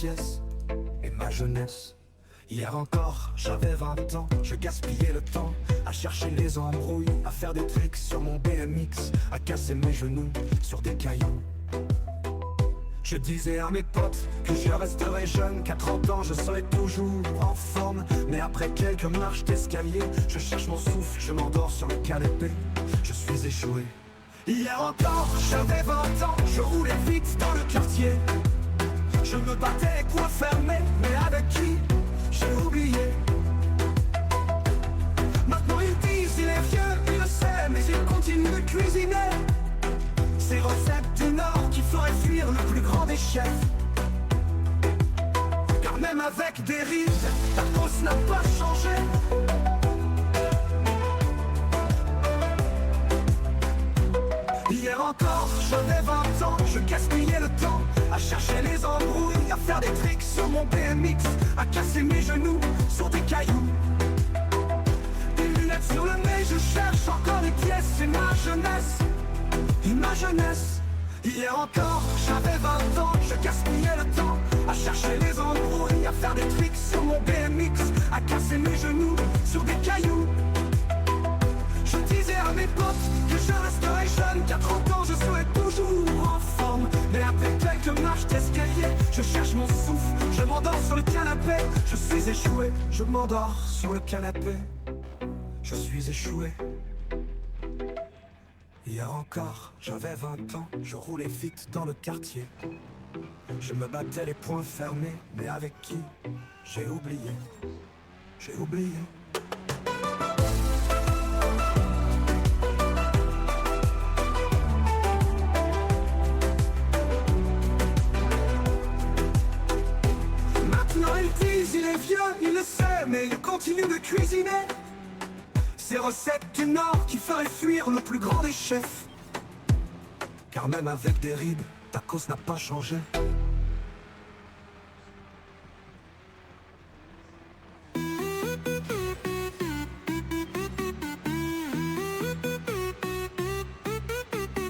pièce et ma jeunesse. Hier encore, j'avais 20 ans, je gaspillais le temps à chercher les embrouilles, à faire des tricks sur mon BMX, à casser mes genoux sur des cailloux. Je disais à mes potes que je resterais jeune, qu'à 30 ans je serais toujours en forme. Mais après quelques marches d'escalier, je cherche mon souffle, je m'endors sur le canapé, je suis échoué. Hier encore, j'avais 20 ans, je roulais vite dans le quartier. Je me battais coin fermé, mais avec qui j'ai oublié. Maintenant ils disent il est vieux, il le sait, mais il continue de cuisiner ces recettes du Nord qui feraient fuir le plus grand des chefs. Car même avec des rides, ta cause n'a pas changé. Hier encore, j'avais 20 ans, je gaspillais le temps à chercher les embrouilles, à faire des tricks sur mon BMX, à casser mes genoux sur des cailloux. Des lunettes sur le nez, je cherche encore des pièces, c'est ma jeunesse. Et ma jeunesse. Hier encore, j'avais 20 ans, je gaspillais le temps à chercher les embrouilles, à faire des tricks sur mon BMX, à casser mes genoux sur des cailloux. Je disais à mes potes que je resterais jeune, qu'à 30 ans je serais toujours en forme. Mais après quelques marches d'escalier, je cherche mon souffle, je m'endors sur le canapé. Je suis échoué, je m'endors sur le canapé. Je suis échoué. Hier encore, j'avais 20 ans, je roulais vite dans le quartier. Je me battais les poings fermés, mais avec qui j'ai oublié. J'ai oublié. Maintenant ils disent il est vieux, il le sait, mais il continue de cuisiner ces recettes du Nord qui feraient fuir le plus grand des chefs. Car même avec des rides, ta cause n'a pas changé.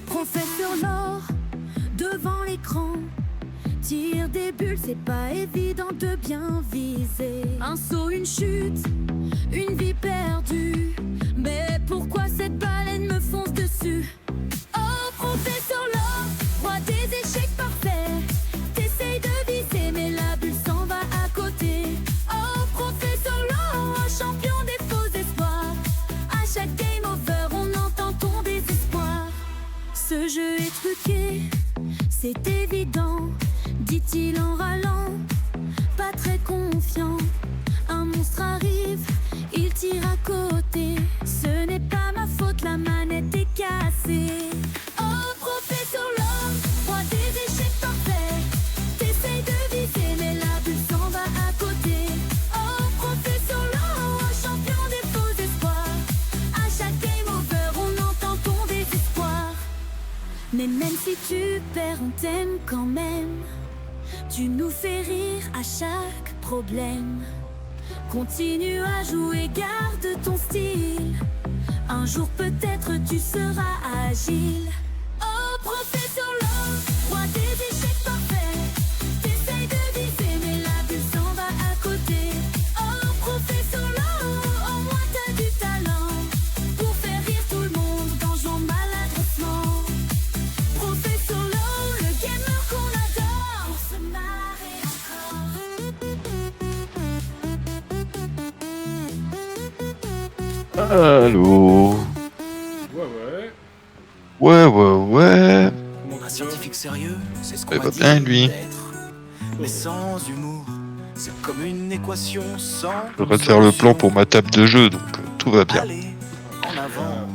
Professeur Laure, devant l'écran, tire des bulles, c'est pas évident de bien viser. Un saut, une chute, une vie perdue. Mais pourquoi cette baleine me fonce dessus? Oh, professeur Laure, roi des échecs parfaits. T'essayes de viser, mais la bulle s'en va à côté. Oh, professeur Laure, un champion des faux espoirs. À chaque game over, on entend ton désespoir. Ce jeu est truqué, c'est évident, dit-il en râlant, pas très confiant. Un monstre arrive, il tire à côté. Ce n'est pas ma faute, la manette est cassée. Oh, professeur Laure, roi des échecs parfaits. T'essayes de viser, mais la bulle s'en va à côté. Oh, professeur Laure, un champion des faux espoirs. À chaque game over, on entend ton désespoir. Mais même si tu perds, on t'aime quand même. Tu nous fais rire à chaque problème. Continue à jouer, garde ton style. Un jour peut-être tu seras agile. Oh, professeur Laure, roi des échecs parfaits. T'essayes de viser, mais la bulle s'en va à côté. Oh, professeur Laure, au moins t'as du talent pour faire rire tout le monde en jouant maladroitement. Professeur Laure, le gamer qu'on adore, pour se marrer encore. Allô. Ouais. Un scientifique sérieux, c'est ce qu'on Il va dit bien, lui. d'être. Mais sans humour, c'est comme une équation sans. Je devrais faire le plan pour ma table de jeu, donc tout va bien. Allez, en avant,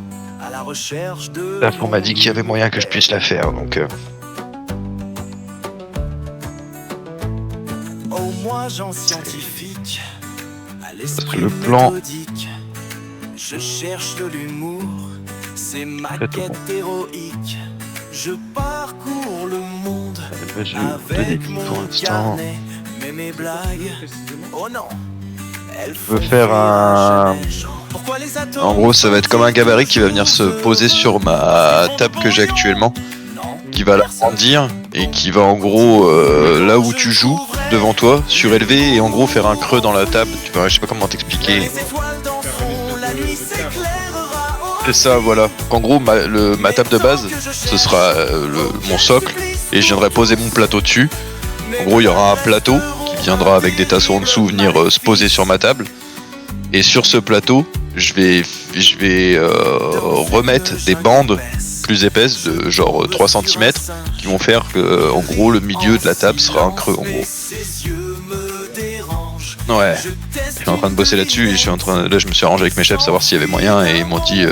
à la recherche de. Là, on m'a dit qu'il y avait moyen que je puisse la faire, donc Au moins, genre scientifique, à l'esprit le plan. méthodique. Je cherche de l'humour, c'est ma Très tout quête héroïque. Je parcours le monde je vais avec mon pour l'instant. carnet, mais mes blagues, oh non, elles veux font faire fuir un- jamais. Pourquoi les atomes En gros, ça va être comme un gabarit qui va venir se poser sur ma table que j'ai actuellement, Non, qui va l'agrandir et qui va en gros, là où tu joues, devant toi, surélevé, et en gros faire un creux dans la table. Tu vois, je sais pas comment t'expliquer. Les étoiles dans le fond, la nuit s'éclairera au C'est ça, voilà. En gros, ma table de base, ce sera mon socle, et je viendrai poser mon plateau dessus. En gros, il y aura un plateau qui viendra avec des tasseaux en dessous venir se poser sur ma table. Et sur ce plateau, je vais remettre des bandes plus épaisses de genre 3 cm qui vont faire que, en gros, le milieu de la table sera un creux, en gros. Ouais, je suis en train de bosser là-dessus et là je me suis arrangé avec mes chefs savoir s'il y avait moyen, et ils m'ont dit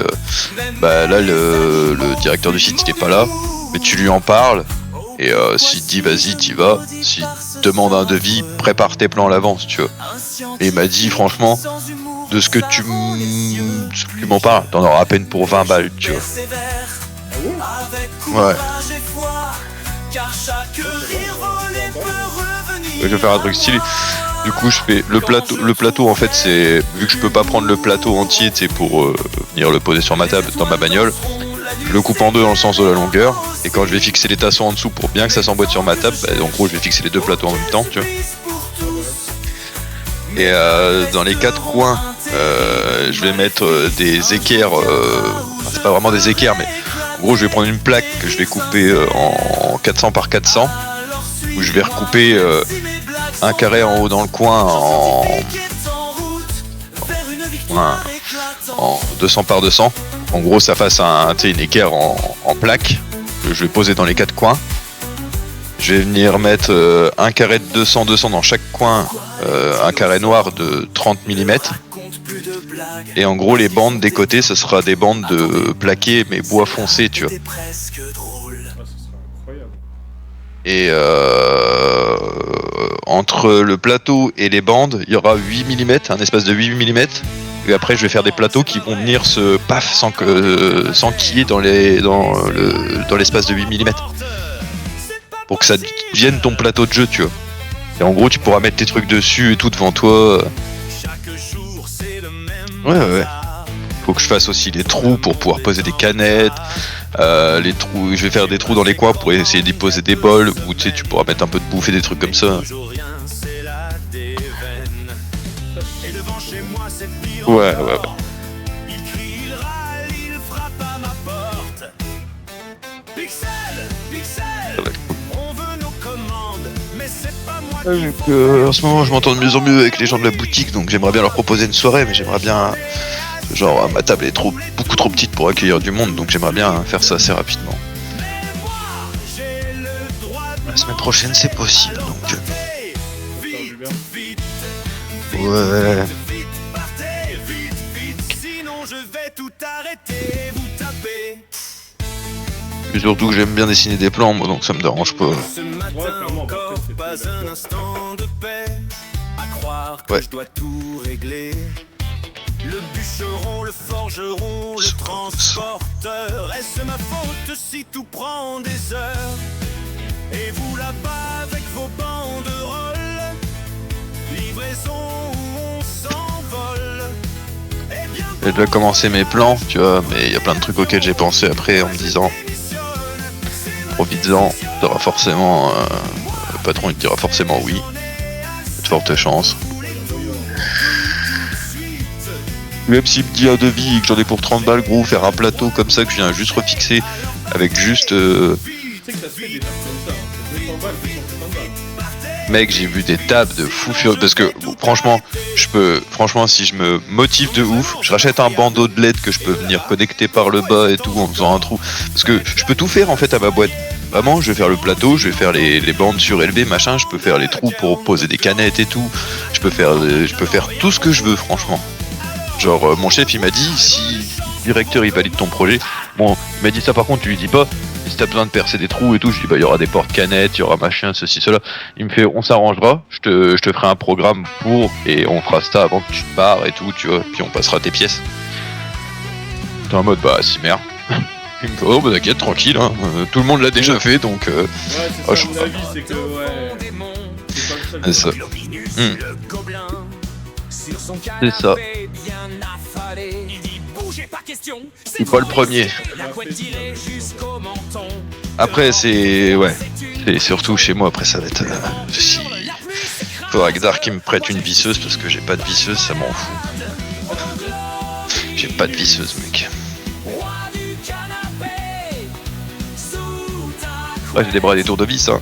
bah là le directeur du site il est pas là, mais tu lui en parles, et s'il te dit vas-y t'y vas, s'il te demande un devis, prépare tes plans à l'avance, tu vois. Et il m'a dit franchement, de ce que tu m'en parles, t'en auras à peine pour 20 balles, tu vois. Ouais. Je vais faire un truc stylé. Du coup, je fais le plateau en fait, c'est vu que je peux pas prendre le plateau entier, c'est pour venir le poser sur ma table dans ma bagnole. Je le coupe en deux dans le sens de la longueur, et quand je vais fixer les tasseaux en dessous pour bien que ça s'emboîte sur ma table, en gros, je vais fixer les deux plateaux en même temps, tu vois. Et dans les 4 coins, je vais mettre des équerres. C'est pas vraiment des équerres, mais en gros, je vais prendre une plaque que je vais couper en 400 par 400, où je vais recouper un carré en haut dans le coin en 200 par 200. En gros, ça fasse une équerre en plaque que je vais poser dans les 4 coins. Je vais venir mettre un carré de 200 dans chaque coin, un carré noir de 30 mm. Et en gros, les bandes des côtés, ce sera des bandes de plaqué mais bois foncé, tu vois. Et entre le plateau et les bandes, il y aura 8 mm, un espace de 8 mm. Et après, je vais faire des plateaux qui vont venir se sans qu'il y ait dans l'espace de 8 mm. Pour que ça devienne ton plateau de jeu, tu vois. Et en gros, tu pourras mettre tes trucs dessus et tout devant toi. Ouais. Faut que je fasse aussi des trous pour pouvoir poser des canettes. Les trous, je vais faire des trous dans les coins pour essayer d'y poser des bols, où tu sais, tu pourras mettre un peu de bouffe et des trucs comme ça. Ouais. En ce moment, je m'entends de mieux en mieux avec les gens de la boutique, donc j'aimerais bien leur proposer une soirée, mais j'aimerais bien, genre, ma table est beaucoup trop petite pour accueillir du monde, donc j'aimerais bien faire ça assez rapidement. La semaine prochaine, c'est possible, donc. Ouais. Et surtout que j'aime bien dessiner des plans, moi, donc ça me dérange pas. Ouais. Le bûcheron, le forgeron, le transporteur. Est-ce ma faute si tout prend des heures? Et vous là-bas avec vos banderoles, livraison où on s'envole. J'ai déjà commencé mes plans, tu vois, mais il y a plein de trucs auxquels j'ai pensé après en me disant profites-en, t'auras forcément le patron il te dira forcément oui, de fortes chances. Même s'il me dit un devis et que j'en ai pour 30 balles, gros, faire un plateau comme ça que je viens juste refixer avec juste. Mec, j'ai vu des tables de fou furieux parce que franchement, si je me motive de ouf, je rachète un bandeau de LED que je peux venir connecter par le bas et tout en faisant un trou. Parce que je peux tout faire en fait à ma boîte. Vraiment, je vais faire le plateau, je vais faire les bandes surélevées, machin, je peux faire les trous pour poser des canettes et tout. Je peux faire tout ce que je veux, franchement. Genre, mon chef il m'a dit, si le directeur il valide ton projet, bon, il m'a dit ça par contre, tu lui dis pas, si t'as besoin de percer des trous et tout, je dis bah il y aura des portes-canettes, il y aura machin, ceci, cela. Il me fait, on s'arrangera, je te ferai un programme pour, et on fera ça avant que tu te barres et tout, tu vois, puis on passera tes pièces. T'es en mode, bah si merde. Il me fait, oh bah t'inquiète, tranquille, hein. Tout le monde l'a déjà fait, donc ouais, c'est ça, mon avis, c'est que, ouais, c'est ça. C'est ça. Je suis pas le premier. Après c'est ouais, c'est surtout chez moi. Après ça va être Faudra que Dark me prête une visseuse parce que j'ai pas de visseuse, ça m'en fout. J'ai pas de visseuse, mec. Ouais, j'ai des bras et des tours de vis, hein.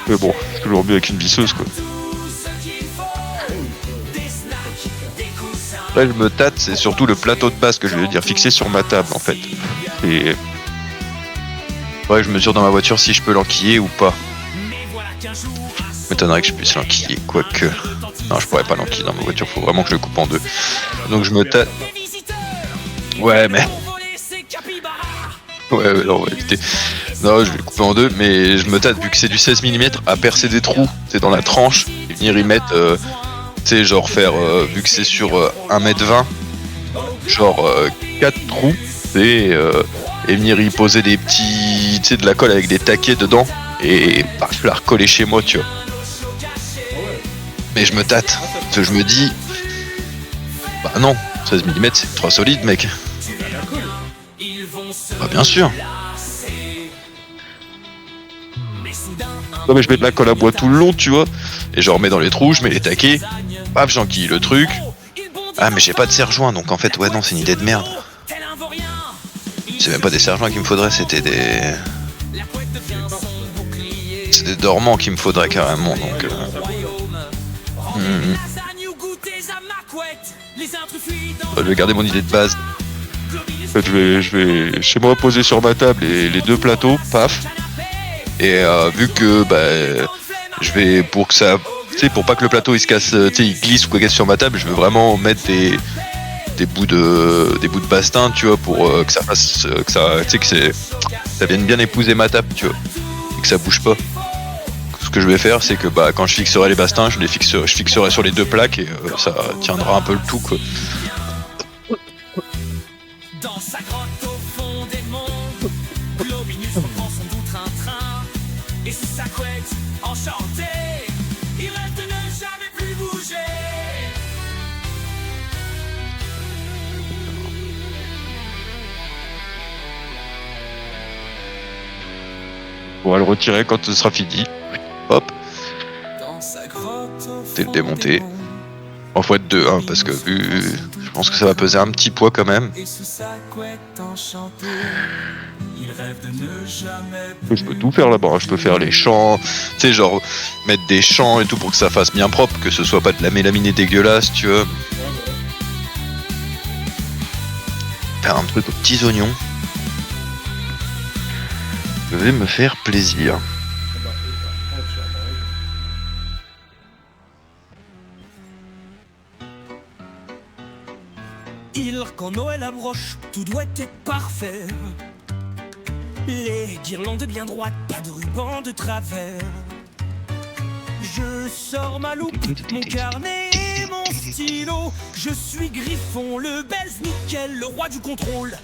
Mais bon, c'est toujours mieux avec une visseuse, quoi. Là, je me tâte, c'est surtout le plateau de base que je veux dire fixé sur ma table, en fait. Et ouais, je mesure dans ma voiture si je peux l'enquiller ou pas. M'étonnerait que je puisse l'enquiller, quoique. Non, je pourrais pas l'enquiller dans ma voiture, faut vraiment que je le coupe en deux. Donc je me tâte. Ouais, mais. Ouais, non, ouais, éviter. Non, je vais le couper en deux, mais je me tâte, vu que c'est du 16 mm, à percer des trous, c'est dans la tranche, et venir y mettre, tu sais, genre faire, vu que c'est sur 1m20, genre 4 trous, et venir y poser des petits, tu sais, de la colle avec des taquets dedans, et paf, la recoller chez moi, tu vois. Mais je me tâte, parce que je me dis, bah non, 16 mm c'est trop solide, mec. Bah bien sûr. Non mais je mets de la colle à bois tout le long, tu vois, et je remets dans les trous, je mets les taquets, paf, j'enquille le truc. Ah mais j'ai pas de serre-joint, donc en fait ouais non c'est une idée de merde. C'est même pas des serre-joints qu'il me faudrait, c'était des... C'est des dormants qu'il me faudrait carrément, donc... Je vais garder mon idée de base. En fait, je vais chez moi poser sur ma table les deux plateaux, paf. Et vu que bah, je vais pour que ça, tu sais, pour pas que le plateau il se casse, tu sais, il glisse ou quoi casse sur ma table, je veux vraiment mettre des bouts de bastin, tu vois, pour que ça fasse, que ça, tu sais, que ça vienne bien épouser ma table, tu vois, et que ça bouge pas. Ce que je vais faire, c'est que bah quand je fixerai les bastins, je fixerai sur les deux plaques et ça tiendra un peu le tout, quoi. Dans sa grotte au fond des monts, Globinus reprend son doux train-train. Et sous sa couette, enchanté, il rêve de ne jamais plus bouger. On va le retirer quand ce sera fini. Hop, Dans sa grotte au c'est le fond démonter. des monts, En faut être deux, hein, parce que vu, je pense que ça va peser un petit poids quand même. et sous sa couette enchantée, il rêve de ne jamais plus. Je peux tout faire là-bas, je peux faire les champs, tu sais, genre mettre des champs et tout pour que ça fasse bien propre, que ce soit pas de la mélaminée dégueulasse, tu vois. Faire un truc aux petits oignons. Je vais me faire plaisir. Quand Noël approche, tout doit être parfait. Les guirlandes bien droites, pas de ruban de travers. Je sors ma loupe, mon carnet et mon stylo. Je suis Griffon, le baise nickel, le roi du contrôle.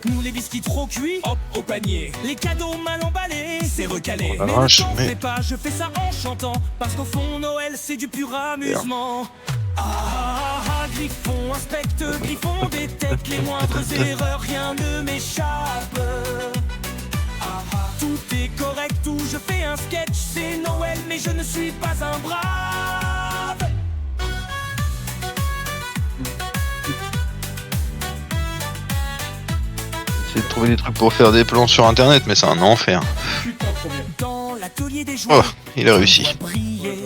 Nous les biscuits trop cuits, hop au panier. Les cadeaux mal emballés, c'est recalé. Oh la Mais vache, ne t'en mais- fais pas, je fais ça en chantant. Parce qu'au fond Noël c'est du pur amusement. Griffon, inspecte, Griffon détecte les moindres erreurs, rien ne m'échappe. Tout est correct où je fais un sketch, c'est Noël mais je ne suis pas un brave. J'essaie de trouver des trucs pour faire des plans sur internet, mais c'est un enfer. Putain, trop bien. Dans l'atelier des jouets, Oh, il a réussi. on voit briller